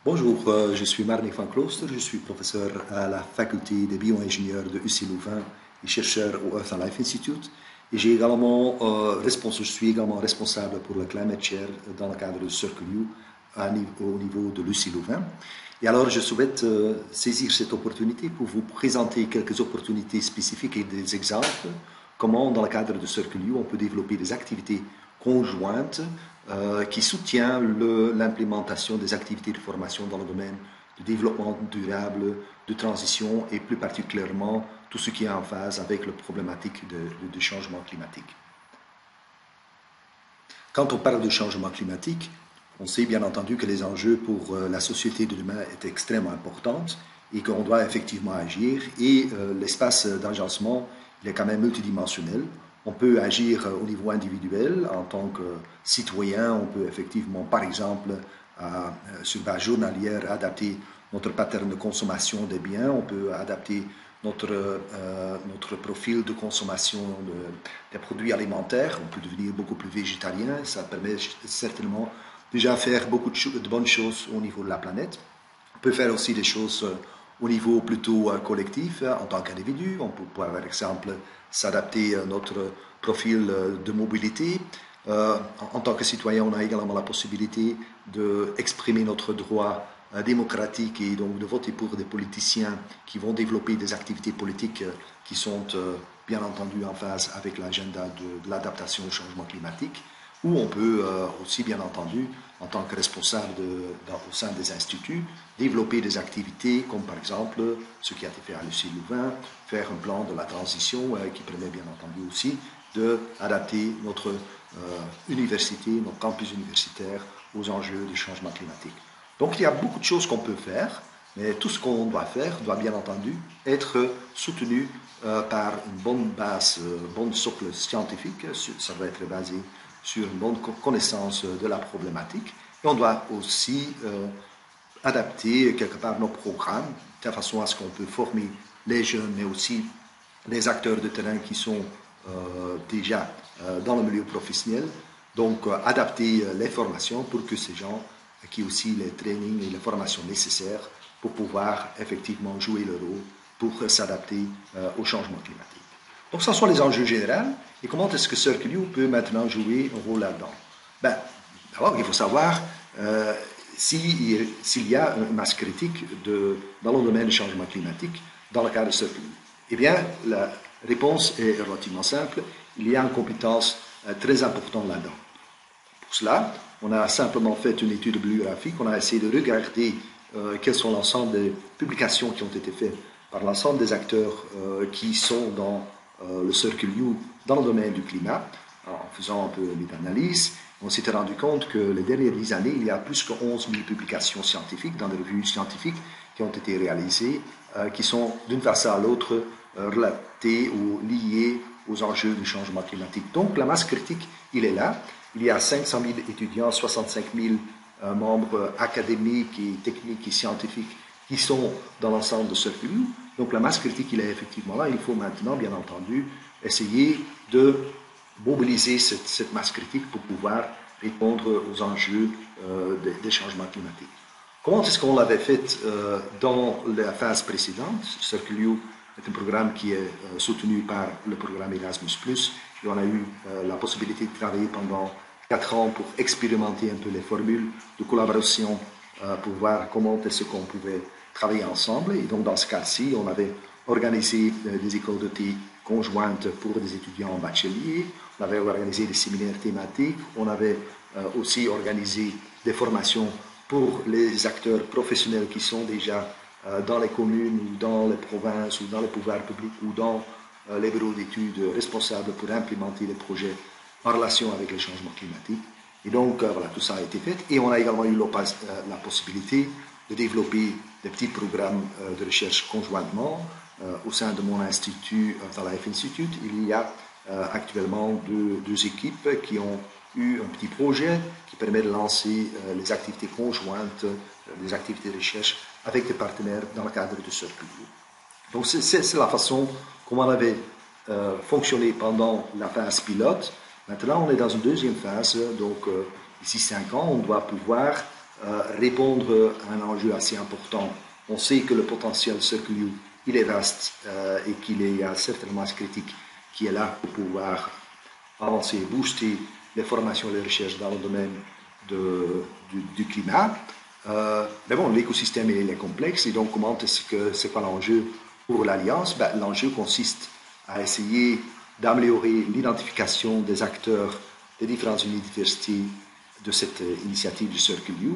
Bonjour, je suis Marnik van Klooster, je suis professeur à la faculté des bio-ingénieurs de UC Louvain et chercheur au Earth and Life Institute. Et je suis également responsable pour le Climate Chair dans le cadre de Circle U au niveau de l'UC Louvain. Et alors, je souhaite saisir cette opportunité pour vous présenter quelques opportunités spécifiques et des exemples, comment dans le cadre de Circle U, on peut développer des activités conjointes qui soutiennent l'implémentation des activités de formation dans le domaine du développement durable, de transition et plus particulièrement tout ce qui est en phase avec la problématique du changement climatique. Quand on parle de changement climatique, on sait bien entendu que les enjeux pour la société de demain est extrêmement importants et qu'on doit effectivement agir. Et l'espace d'agencement, il est quand même multidimensionnel. On peut agir au niveau individuel en tant que citoyen. On peut effectivement, par exemple, sur base journalière, adapter notre pattern de consommation des biens. On peut adapter notre profil de consommation des produits alimentaires. On peut devenir beaucoup plus végétarien. Ça permet certainement déjà faire beaucoup de bonnes choses au niveau de la planète. On peut faire aussi des choses au niveau plutôt collectif, en tant qu'individu. On peut, par exemple, s'adapter à notre profil de mobilité. En tant que citoyen, on a également la possibilité d'exprimer notre droit démocratique et donc de voter pour des politiciens qui vont développer des activités politiques qui sont bien entendu en phase avec l'agenda de l'adaptation au changement climatique. Ou on peut aussi, bien entendu, en tant que responsable au sein des instituts, développer des activités comme par exemple ce qui a été fait à l'UC Louvain, faire un plan de la transition qui permet bien entendu aussi d'adapter notre université, notre campus universitaire aux enjeux du changement climatique. Donc il y a beaucoup de choses qu'on peut faire, mais tout ce qu'on doit faire doit bien entendu être soutenu par une bonne base, bonne socle scientifique. Ça doit être basé sur une bonne connaissance de la problématique. Et on doit aussi adapter quelque part nos programmes de telle façon à ce qu'on peut former les jeunes, mais aussi les acteurs de terrain qui sont déjà dans le milieu professionnel. Donc, adapter les formations pour que ces gens qui aient aussi les trainings et les formations nécessaires pour pouvoir effectivement jouer le rôle pour s'adapter au changement climatique. Donc, ce sont les enjeux généraux. Et comment est-ce que Circle U peut maintenant jouer un rôle là-dedans? D'abord, il faut savoir s'il y a une masse critique dans le domaine du changement climatique dans le cadre de Circle U. Eh bien, la réponse est relativement simple. Il y a une compétence très importante là-dedans. Pour cela, on a simplement fait une étude bibliographique. On a essayé de regarder quels sont l'ensemble des publications qui ont été faites par l'ensemble des acteurs qui sont dans le Circle U dans le domaine du climat. En faisant un peu d'analyse, on s'était rendu compte que les dernières 10 années, il y a plus que 11 000 publications scientifiques dans des revues scientifiques qui ont été réalisées, qui sont d'une façon à l'autre relatées ou liées aux enjeux du changement climatique. Donc la masse critique, il est là. Il y a 500 000 étudiants, 65 000 membres académiques et techniques et scientifiques qui sont dans l'ensemble de Circle U. Donc la masse critique, il est effectivement là. Il faut maintenant, bien entendu, essayer de mobiliser cette masse critique pour pouvoir répondre aux enjeux des changements climatiques. Comment est-ce qu'on l'avait fait dans la phase précédente? Circle U est un programme qui est soutenu par le programme Erasmus+, et on a eu la possibilité de travailler pendant 4 ans pour expérimenter un peu les formules de collaboration pour voir comment est-ce qu'on pouvait travailler ensemble. Et donc dans ce cas-ci, on avait organisé des écoles de thé conjointes pour des étudiants en bachelier, on avait organisé des séminaires thématiques, on avait aussi organisé des formations pour les acteurs professionnels qui sont déjà dans les communes ou dans les provinces ou dans les pouvoirs publics ou dans les bureaux d'études responsables pour implémenter les projets en relation avec les changements climatiques. Et donc, voilà, tout ça a été fait. Et on a également eu la possibilité de développer des petits programmes de recherche conjointement. Au sein de mon institut, Earth and Life Institute, il y a actuellement deux équipes qui ont eu un petit projet qui permet de lancer les activités conjointes, des activités de recherche avec des partenaires dans le cadre de Circle U. Donc c'est la façon comment on avait fonctionné pendant la phase pilote. Maintenant, on est dans une deuxième phase, donc d'ici 5 ans, on doit pouvoir répondre à un enjeu assez important. On sait que le potentiel Circle U, il est vaste et qu'il y a certainement masse critique qui est là pour pouvoir avancer, booster les formations et les recherches dans le domaine du climat. Mais bon, l'écosystème il est complexe et donc comment est-ce que c'est quoi l'enjeu pour l'Alliance? Ben, l'enjeu consiste à essayer d'améliorer l'identification des acteurs des différentes universités de cette initiative du Circle U,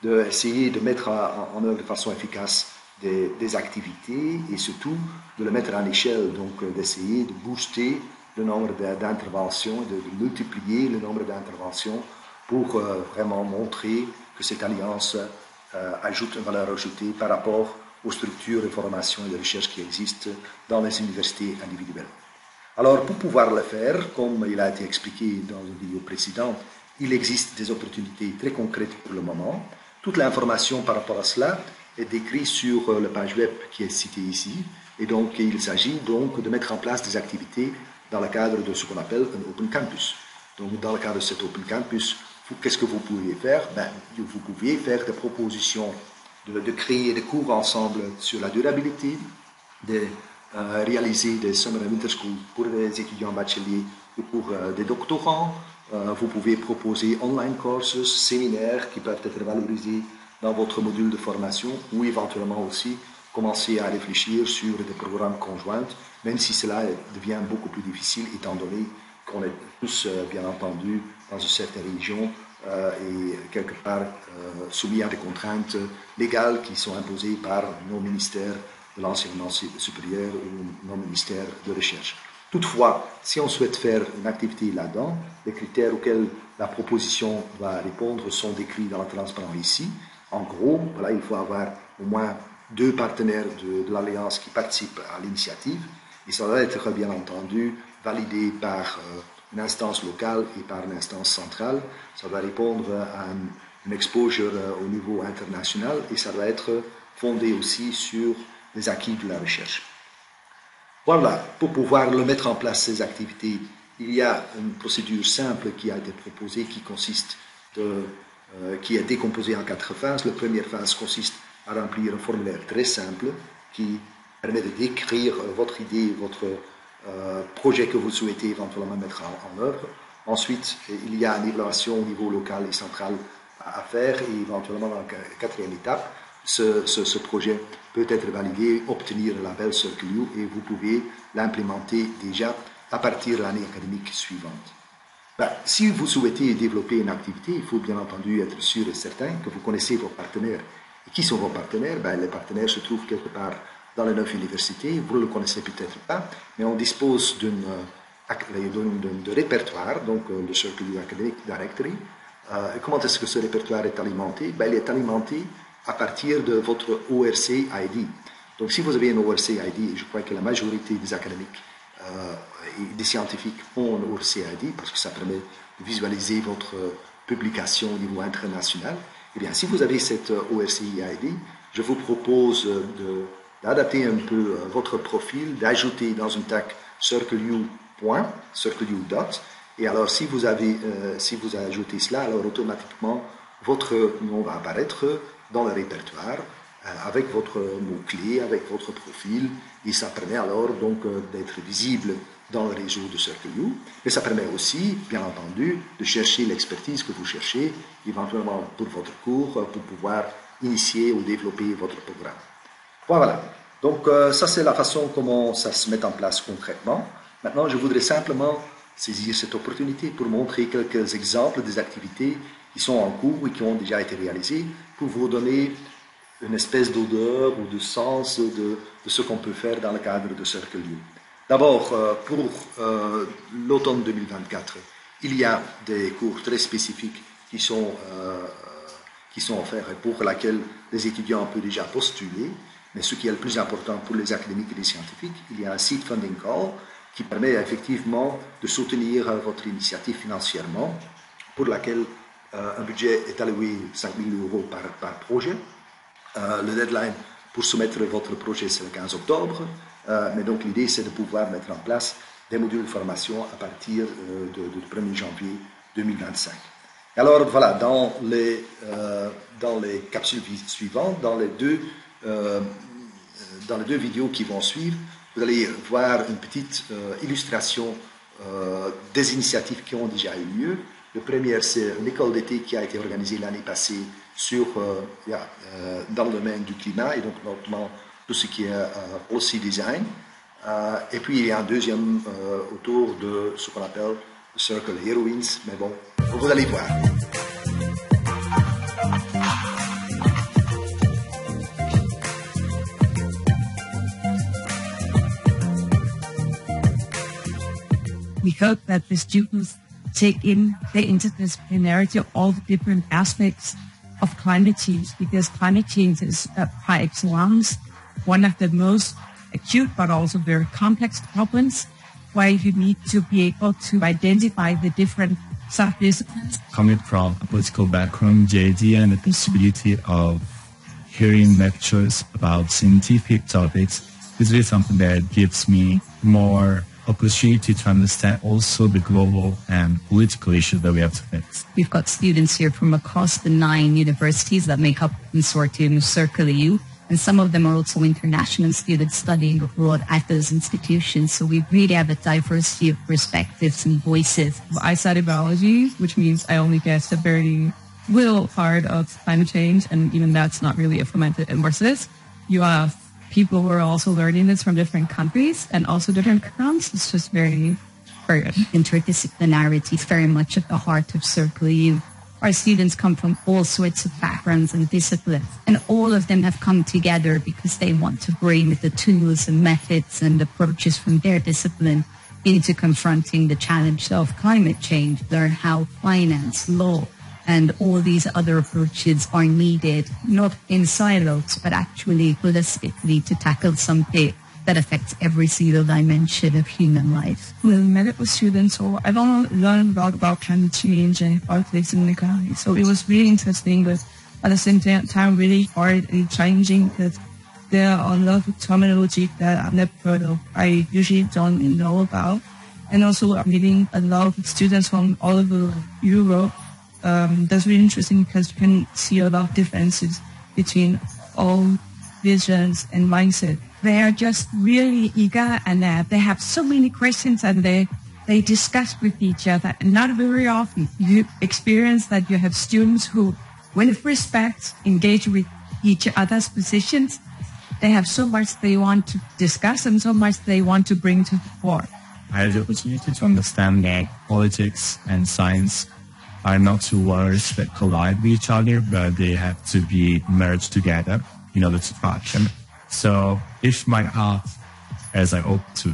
d'essayer de mettre en œuvre de façon efficace des activités et surtout de le mettre à l'échelle, donc d'essayer de booster le nombre d'interventions, de multiplier le nombre d'interventions pour vraiment montrer que cette alliance ajoute une valeur ajoutée par rapport aux structures de formation et de recherche qui existent dans les universités individuelles. Alors, pour pouvoir le faire, comme il a été expliqué dans le vidéo précédent, il existe des opportunités très concrètes pour le moment. Toute l'information par rapport à cela est décrite sur la page web qui est citée ici. Et donc, il s'agit donc de mettre en place des activités dans le cadre de ce qu'on appelle un Open Campus. Donc, dans le cadre de cet Open Campus, qu'est-ce que vous pouvez faire? Ben, vous pouvez faire des propositions de créer des cours ensemble sur la durabilité, de réaliser des Summer and Winter School pour des étudiants bacheliers ou pour des doctorants. Vous pouvez proposer online courses, séminaires qui peuvent être valorisés dans votre module de formation ou éventuellement aussi commencer à réfléchir sur des programmes conjoints, même si cela devient beaucoup plus difficile étant donné qu'on est tous, bien entendu, dans une certaine région et quelque part soumis à des contraintes légales qui sont imposées par nos ministères de l'enseignement supérieur ou nos ministères de recherche. Toutefois, si on souhaite faire une activité là-dedans, les critères auxquels la proposition va répondre sont décrits dans le transparent ici. En gros, voilà, il faut avoir au moins 2 partenaires de l'Alliance qui participent à l'initiative et ça doit être bien entendu validé par une instance locale et par une instance centrale. Ça doit répondre à une exposure au niveau international et ça doit être fondé aussi sur les acquis de la recherche. Voilà, pour pouvoir le mettre en place, ces activités, il y a une procédure simple qui a été proposée qui consiste qui est décomposée en 4 phases. La première phase consiste à remplir un formulaire très simple qui permet de décrire votre idée, votre projet que vous souhaitez éventuellement mettre en œuvre. Ensuite, il y a une évaluation au niveau local et central à faire et éventuellement dans la 4e étape, ce projet peut être validé, obtenir le label Circle U et vous pouvez l'implémenter déjà à partir de l'année académique suivante. Ben, si vous souhaitez développer une activité, il faut bien entendu être sûr et certain que vous connaissez vos partenaires. Et qui sont vos partenaires? Ben, les partenaires se trouvent quelque part dans les 9 universités, vous ne le connaissez peut-être pas, mais on dispose de répertoire, donc le Circle U Academic Directory. Comment est-ce que ce répertoire est alimenté? Ben, il est alimenté à partir de votre ORC ID. Donc si vous avez un ORC ID, je crois que la majorité des académiques et des scientifiques ont un ORC ID parce que ça permet de visualiser votre publication au niveau international. Eh bien, si vous avez cette ORC ID, je vous propose d'adapter un peu votre profil, d'ajouter dans une tag circleu.circleu. Et alors, si vous ajoutez cela, alors automatiquement, votre nom va apparaître dans le répertoire avec votre mot-clé, avec votre profil, et ça permet alors donc d'être visible dans le réseau de Circle U, mais ça permet aussi, bien entendu, de chercher l'expertise que vous cherchez, éventuellement pour votre cours, pour pouvoir initier ou développer votre programme. Voilà, donc ça c'est la façon comment ça se met en place concrètement. Maintenant, je voudrais simplement saisir cette opportunité pour montrer quelques exemples des activités qui sont en cours et qui ont déjà été réalisées pour vous donner une espèce d'odeur ou de sens de ce qu'on peut faire dans le cadre de Circle U. D'abord, pour l'automne 2024, il y a des cours très spécifiques qui sont offerts et pour lesquels les étudiants peuvent déjà postuler. Mais ce qui est le plus important pour les académiques et les scientifiques, il y a un seed funding call qui permet effectivement de soutenir votre initiative financièrement, pour laquelle un budget est alloué 5 000 € par projet. Le deadline pour soumettre votre projet, c'est le 15 octobre. Mais donc l'idée, c'est de pouvoir mettre en place des modules de formation à partir du 1er janvier 2025. Alors voilà, dans les capsules suivantes, dans les deux vidéos qui vont suivre, vous allez voir une petite illustration des initiatives qui ont déjà eu lieu. Le premier, c'est une école d'été qui a été organisée l'année passée dans le domaine du climat et donc notamment tout ce qui est policy design. Et puis il y a un deuxième autour de ce qu'on appelle le Circle Heroines, mais bon, vous allez voir. We hope that the students take in the interdisciplinarity of all the different aspects of climate change, because climate change is par excellence one of the most acute but also very complex problems, where you need to be able to identify the different sub-disciplines. Coming from a political background, the idea and the possibility of hearing lectures about scientific topics is really something that gives me more opportunity to understand also the global and political issues that we have to face. We've got students here from across the 9 universities that make up the consortium Circle EU, and some of them are also international students studying abroad at those institutions. So we really have a diversity of perspectives and voices. I study biology, which means I only get the very little part of climate change, and even that's not really implemented in courses. You have people who are also learning this from different countries and also different backgrounds. It's just very, very good. Interdisciplinarity is very much at the heart of Circle EU. Our students come from all sorts of backgrounds and disciplines, and all of them have come together because they want to bring the tools and methods and approaches from their discipline into confronting the challenge of climate change, learn how finance, law, and all these other approaches are needed, not in silos, but actually holistically to tackle something that affects every single dimension of human life. With medical students, so I've only learned a lot about climate change and politics and economy. So it was really interesting, but at the same time really hard and challenging because there are a lot of terminology that I've never heard of. I usually don't know about. And also I'm meeting a lot of students from all over Europe. That's really interesting because you can see a lot of differences between all visions and mindset. They are just really eager, and they have so many questions, and they discuss with each other. And not very often you experience that you have students who, with respect, engage with each other's positions. They have so much they want to discuss and so much they want to bring to the fore. I had the opportunity to understand that politics and science are not two words that collide with each other, but they have to be merged together in order to function. So if my art, as I hope to,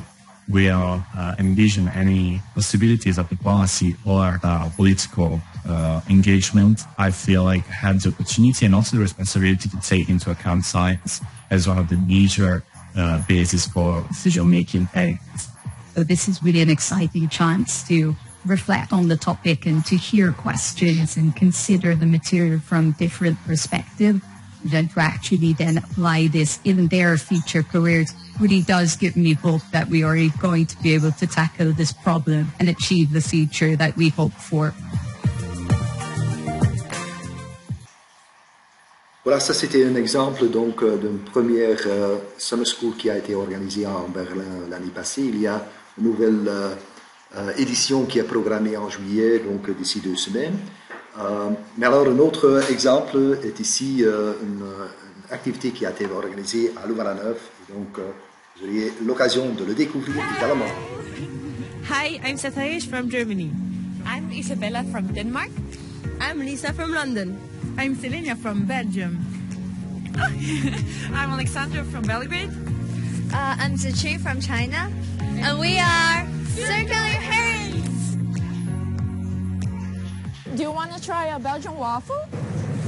will envision any possibilities of diplomacy or political engagement, I feel like I have the opportunity and also the responsibility to take into account science as one of the major bases for decision-making. So this is really an exciting chance to reflect on the topic and to hear questions and consider the material from different perspectives, and to actually then apply this in their future careers really does give me hope that we are going to be able to tackle this problem and achieve the future that we hope for. Voilà, ça c'était un exemple donc d'une première summer school qui a été organisée en Berlin l'année passée. Il y a une nouvelle édition qui est programmée en juillet, donc d'ici 2 semaines. Mais alors un autre exemple est ici une activité qui a été organisée à Louvain-la-Neuve. Donc vous auriez l'occasion de le découvrir également. Hi, I'm Sataish from Germany. I'm Isabella from Denmark. I'm Lisa from London. I'm Selenia from Belgium. I'm Alexandra from Belgrade. I'm Zichi from China. And we are Circular Herons! Do you want to try a Belgian waffle?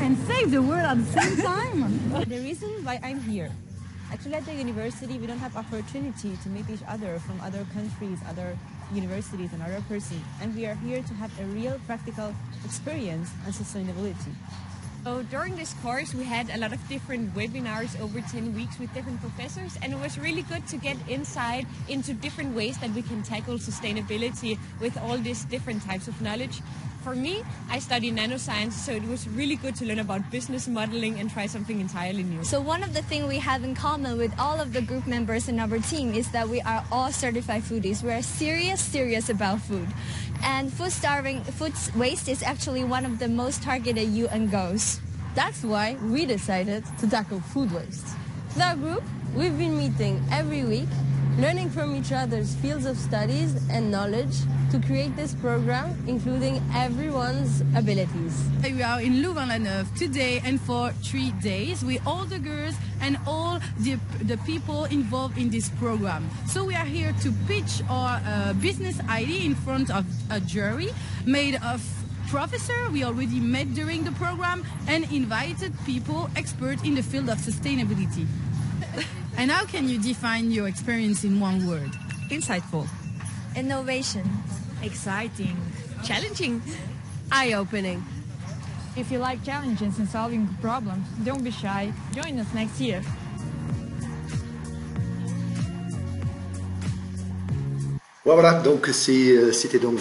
And save the world at the same time. The reason why I'm here, actually at the university we don't have opportunity to meet each other from other countries, other universities and other persons, and we are here to have a real practical experience on sustainability. So during this course we had a lot of different webinars over 10 weeks with different professors, and it was really good to get insight into different ways that we can tackle sustainability with all these different types of knowledge. For me, I study nanoscience, so it was really good to learn about business modeling and try something entirely new. So one of the things we have in common with all of the group members in our team is that we are all certified foodies. We are serious about food. And food waste is actually one of the most targeted UN goals. That's why we decided to tackle food waste. With our group, we've been meeting every week, learning from each other's fields of studies and knowledge to create this program, including everyone's abilities. We are in Louvain-la-Neuve today and for 3 days with all the girls and all the people involved in this program. So we are here to pitch our business idea in front of a jury made of professor we already met during the program and invited people expert in the field of sustainability. And how can you define your experience in one word? Insightful. Innovation. Exciting. Challenging. Eye-opening. If you like challenges and solving problems, don't be shy. Join us next year. Voilà, donc c'était donc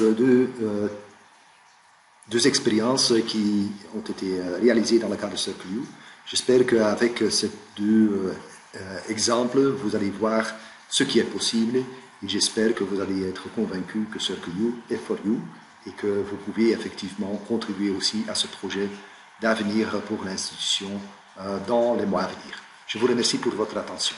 deux expériences qui ont été réalisées dans le cadre de Circle U. J'espère qu'avec ces deux exemples, vous allez voir ce qui est possible et j'espère que vous allez être convaincus que Circle U est for you et que vous pouvez effectivement contribuer aussi à ce projet d'avenir pour l'institution dans les mois à venir. Je vous remercie pour votre attention.